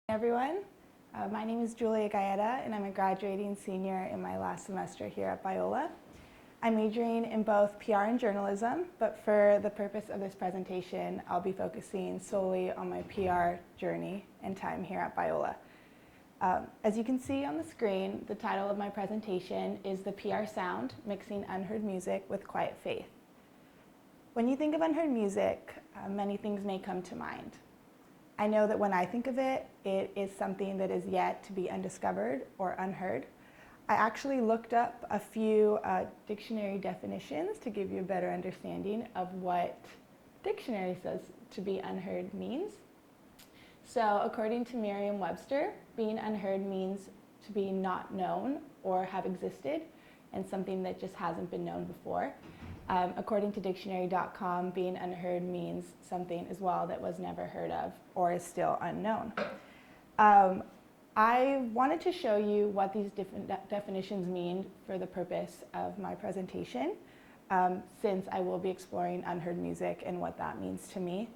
Everyone. My name is Gaeta, and I'm a graduating senior in my last semester here at Biola. I'm majoring in both PR and journalism, but for the purpose of this presentation, I'll be focusing solely on my PR journey and time here at Biola. As you can see on the screen, the title of my presentation is The PR Sound, Mixing Unheard Music with Quiet Faith. When you think of unheard music, many things may come to mind. I know that when I think of it, it is something that is yet to be undiscovered or unheard. I actually looked up a few dictionary definitions to give you a better understanding of what dictionary says to be unheard means. So according to Merriam-Webster, being unheard means to be not known or have existed and something that just hasn't been known before. According to dictionary.com, being unheard means something as well that was never heard of or is still unknown. I wanted to show you what these different definitions mean for the purpose of my presentation, since I will be exploring unheard music and what that means to me.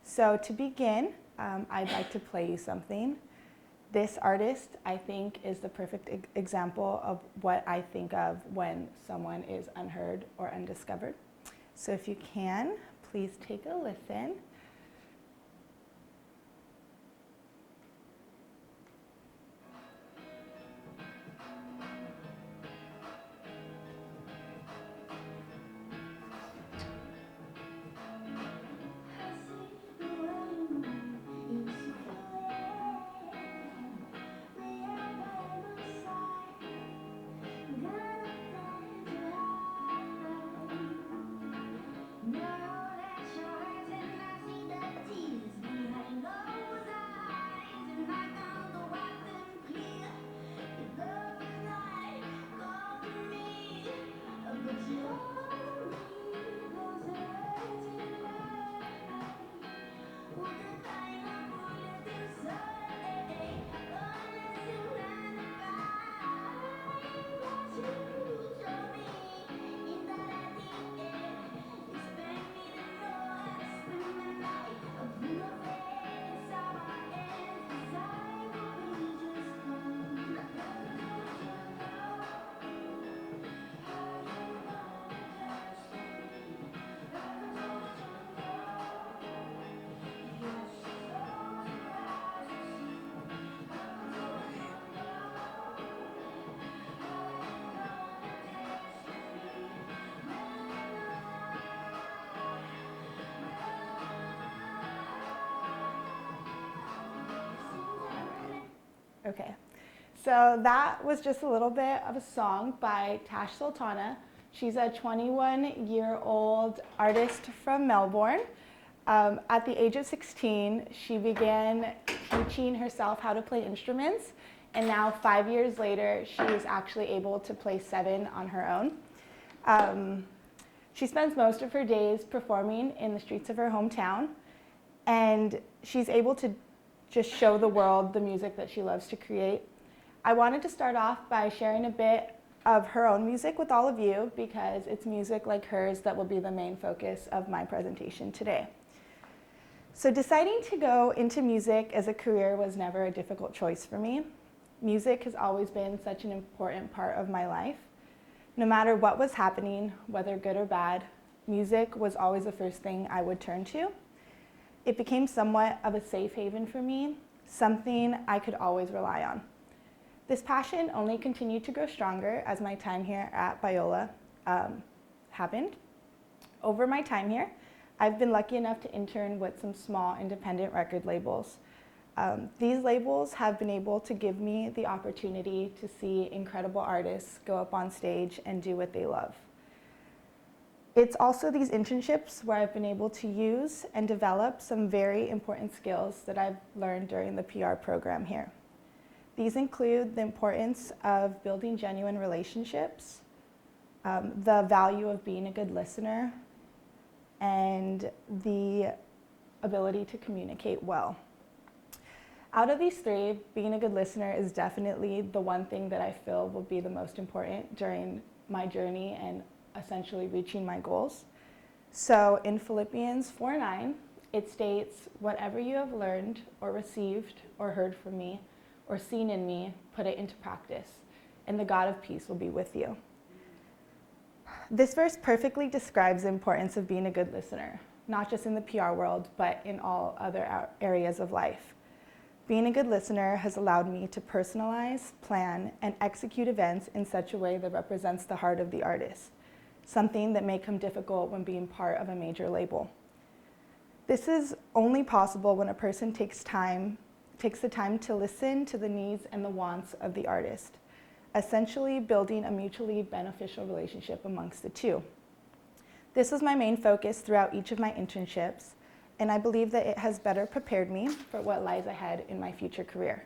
So to begin, I'd like to play you something. This artist, I think, is the perfect example of what I think of when someone is unheard or undiscovered. So if you can, please take a listen. Okay, so that was just a little bit of a song by Tash Sultana. She's a 21-year-old artist from Melbourne. At the age of 16, she began teaching herself how to play instruments, and now 5 years later, she is actually able to play 7 on her own. She spends most of her days performing in the streets of her hometown, and she's able to just show the world the music that she loves to create. I wanted to start off by sharing a bit of her own music with all of you because it's music like hers that will be the main focus of my presentation today. So deciding to go into music as a career was never a difficult choice for me. Music has always been such an important part of my life. No matter what was happening, whether good or bad, music was always the first thing I would turn to. It became somewhat of a safe haven for me, something I could always rely on. This passion only continued to grow stronger as my time here at Biola happened. Over my time here, I've been lucky enough to intern with some small independent record labels. These labels have been able to give me the opportunity to see incredible artists go up on stage and do what they love. It's also these internships where I've been able to use and develop some very important skills that I've learned during the PR program here. These include the importance of building genuine relationships, the value of being a good listener, and the ability to communicate well. Out of these three, being a good listener is definitely the one thing that I feel will be the most important during my journey and essentially reaching my goals. So in Philippians 4:9, It states, "Whatever you have learned or received or heard from me or seen in me, put it into practice, and the God of peace will be with you." This verse perfectly describes the importance of being a good listener, not just in the PR world, but in all other areas of life. Being a good listener has allowed me to personalize, plan, and execute events in such a way that represents the heart of the artist, something that may come difficult when being part of a major label. This is only possible when a person takes the time to listen to the needs and the wants of the artist, essentially building a mutually beneficial relationship amongst the two. This was my main focus throughout each of my internships, and I believe that it has better prepared me for what lies ahead in my future career.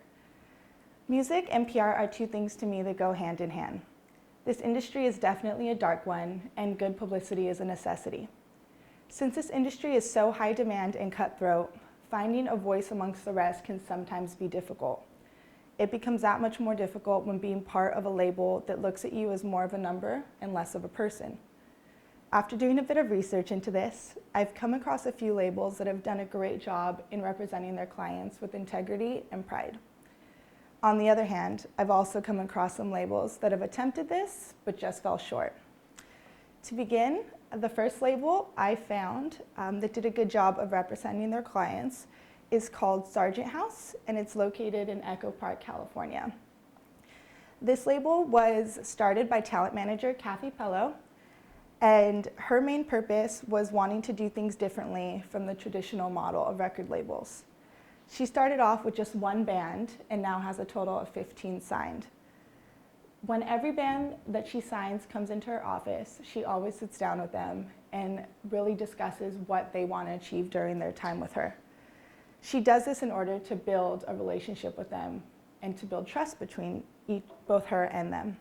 Music and PR are two things to me that go hand in hand. This industry is definitely a dark one, and good publicity is a necessity. Since this industry is so high demand and cutthroat, finding a voice amongst the rest can sometimes be difficult. It becomes that much more difficult when being part of a label that looks at you as more of a number and less of a person. After doing a bit of research into this, I've come across a few labels that have done a great job in representing their clients with integrity and pride. On the other hand, I've also come across some labels that have attempted this, but just fell short. To begin, the first label I found that did a good job of representing their clients is called Sargent House, and it's located in Echo Park, California. This label was started by talent manager Kathy Pello, and her main purpose was wanting to do things differently from the traditional model of record labels. She started off with just one band and now has a total of 15 signed. When every band that she signs comes into her office, she always sits down with them and really discusses what they want to achieve during their time with her. She does this in order to build a relationship with them and to build trust between both her and them.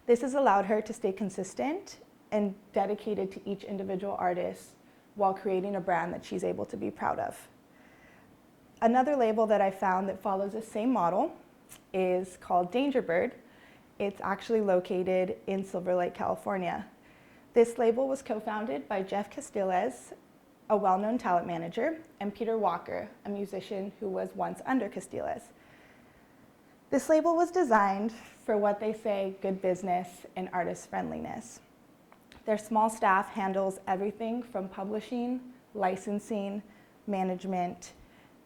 This has allowed her to stay consistent and dedicated to each individual artist while creating a brand that she's able to be proud of. Another label that I found that follows the same model is called Dangerbird. It's actually located in Silver Lake, California. This label was co-founded by Jeff Castilez, a well-known talent manager, and Peter Walker, a musician who was once under Castilez. This label was designed for what they say good business and artist friendliness. Their small staff handles everything from publishing, licensing, management,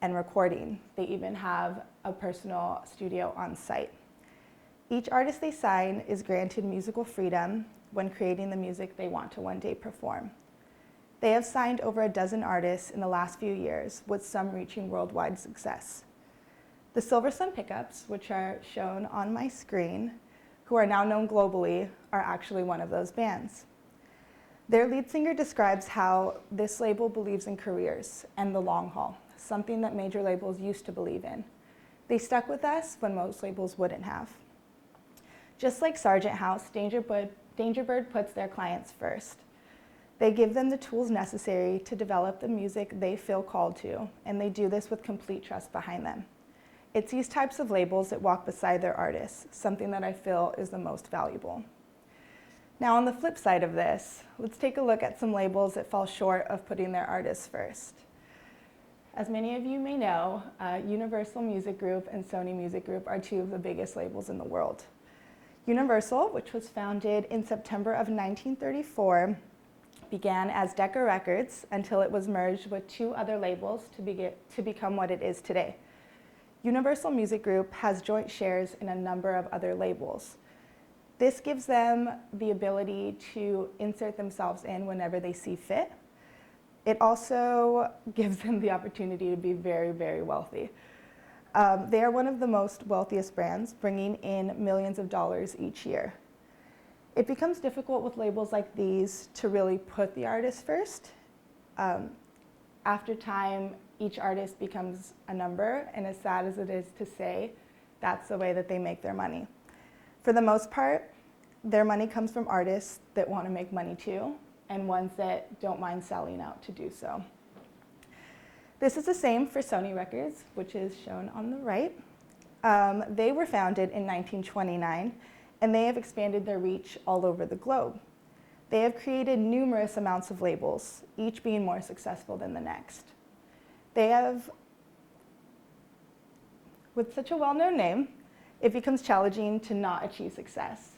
and recording. They even have a personal studio on site. Each artist they sign is granted musical freedom when creating the music they want to one day perform. They have signed over a dozen artists in the last few years, with some reaching worldwide success. The Silver Sun Pickups, which are shown on my screen, who are now known globally, are actually one of those bands. Their lead singer describes how this label believes in careers and the long haul, something that major labels used to believe in. They stuck with us when most labels wouldn't have. Just like Sargent House, Dangerbird puts their clients first. They give them the tools necessary to develop the music they feel called to, and they do this with complete trust behind them. It's these types of labels that walk beside their artists, something that I feel is the most valuable. Now, on the flip side of this, let's take a look at some labels that fall short of putting their artists first. As many of you may know, Universal Music Group and Sony Music Group are two of the biggest labels in the world. Universal, which was founded in September of 1934, began as Decca Records until it was merged with two other labels to become what it is today. Universal Music Group has joint shares in a number of other labels. This gives them the ability to insert themselves in whenever they see fit. It also gives them the opportunity to be very, very wealthy. They are one of the most wealthiest brands, bringing in millions of dollars each year. It becomes difficult with labels like these to really put the artist first. After time, each artist becomes a number, and as sad as it is to say, that's the way that they make their money. For the most part, their money comes from artists that want to make money too, and ones that don't mind selling out to do so. This is the same for Sony Records, which is shown on the right. They were founded in 1929, and they have expanded their reach all over the globe. They have created numerous amounts of labels, each being more successful than the next. They have, with such a well-known name, it becomes challenging to not achieve success.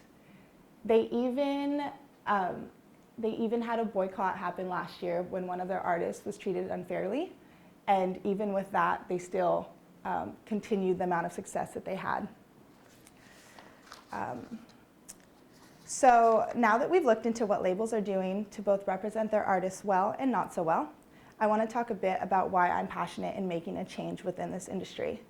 They even had a boycott happen last year when one of their artists was treated unfairly. And even with that, they still continued the amount of success that they had. So now that we've looked into what labels are doing to both represent their artists well and not so well, I want to talk a bit about why I'm passionate in making a change within this industry.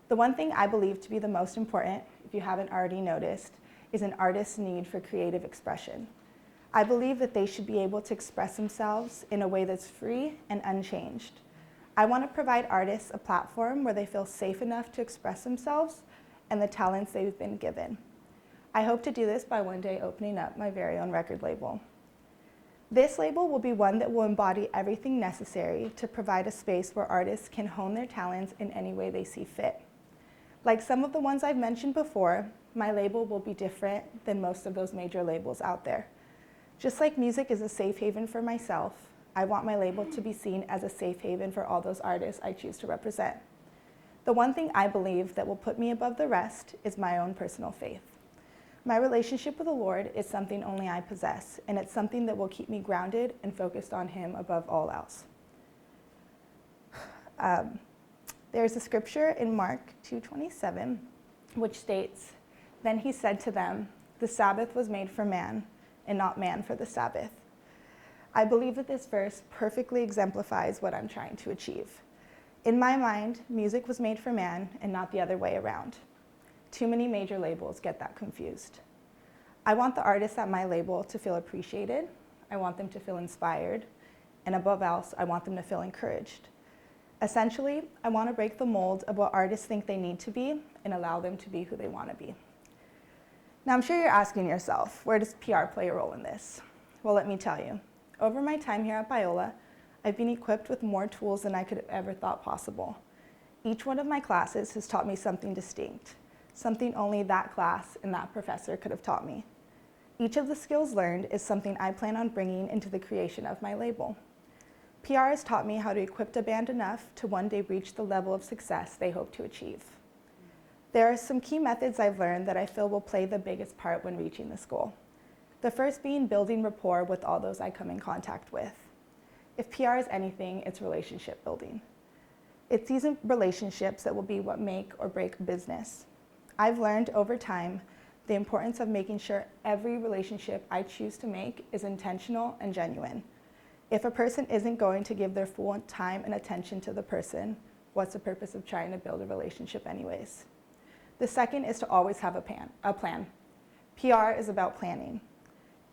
The one thing I believe to be the most important, if you haven't already noticed, is an artist's need for creative expression. I believe that they should be able to express themselves in a way that's free and unchanged. I want to provide artists a platform where they feel safe enough to express themselves and the talents they've been given. I hope to do this by one day opening up my very own record label. This label will be one that will embody everything necessary to provide a space where artists can hone their talents in any way they see fit. Like some of the ones I've mentioned before, my label will be different than most of those major labels out there. Just like music is a safe haven for myself, I want my label to be seen as a safe haven for all those artists I choose to represent. The one thing I believe that will put me above the rest is my own personal faith. My relationship with the Lord is something only I possess, and it's something that will keep me grounded and focused on Him above all else. There's a scripture in Mark 2:27, which states, "Then he said to them, 'The Sabbath was made for man, and not man for the Sabbath.'" I believe that this verse perfectly exemplifies what I'm trying to achieve. In my mind, music was made for man and not the other way around. Too many major labels get that confused. I want the artists at my label to feel appreciated, I want them to feel inspired, and above else, I want them to feel encouraged. Essentially, I want to break the mold of what artists think they need to be and allow them to be who they want to be. Now, I'm sure you're asking yourself, where does PR play a role in this? Well, let me tell you. Over my time here at Biola, I've been equipped with more tools than I could have ever thought possible. Each one of my classes has taught me something distinct, something only that class and that professor could have taught me. Each of the skills learned is something I plan on bringing into the creation of my label. PR has taught me how to equip a band enough to one day reach the level of success they hope to achieve. There are some key methods I've learned that I feel will play the biggest part when reaching this goal. The first being building rapport with all those I come in contact with. If PR is anything, it's relationship building. It's these relationships that will be what make or break a business. I've learned over time the importance of making sure every relationship I choose to make is intentional and genuine. If a person isn't going to give their full time and attention to the person, what's the purpose of trying to build a relationship anyways? The second is to always have a plan. PR is about planning.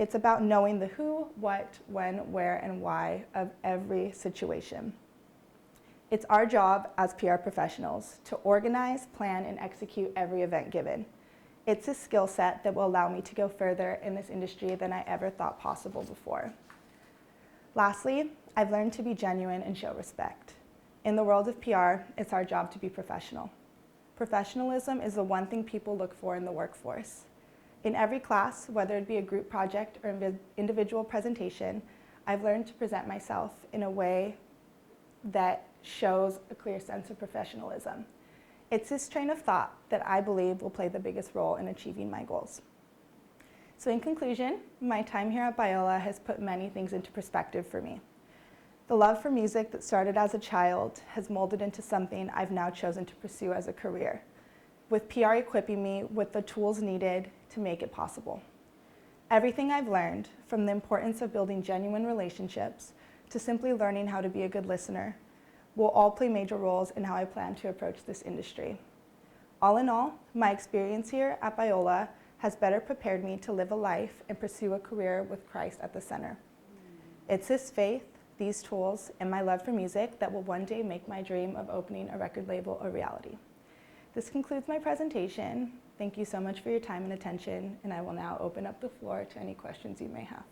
It's about knowing the who, what, when, where, and why of every situation. It's our job as PR professionals to organize, plan, and execute every event given. It's a skill set that will allow me to go further in this industry than I ever thought possible before. Lastly, I've learned to be genuine and show respect. In the world of PR, it's our job to be professional. Professionalism is the one thing people look for in the workforce. In every class, whether it be a group project or individual presentation, I've learned to present myself in a way that shows a clear sense of professionalism. It's this train of thought that I believe will play the biggest role in achieving my goals. So in conclusion, my time here at Biola has put many things into perspective for me. The love for music that started as a child has molded into something I've now chosen to pursue as a career, with PR equipping me with the tools needed to make it possible. Everything I've learned, from the importance of building genuine relationships to simply learning how to be a good listener, will all play major roles in how I plan to approach this industry. All in all, my experience here at Biola has better prepared me to live a life and pursue a career with Christ at the center. It's His faith, these tools, and my love for music that will one day make my dream of opening a record label a reality. This concludes my presentation. Thank you so much for your time and attention, and I will now open up the floor to any questions you may have.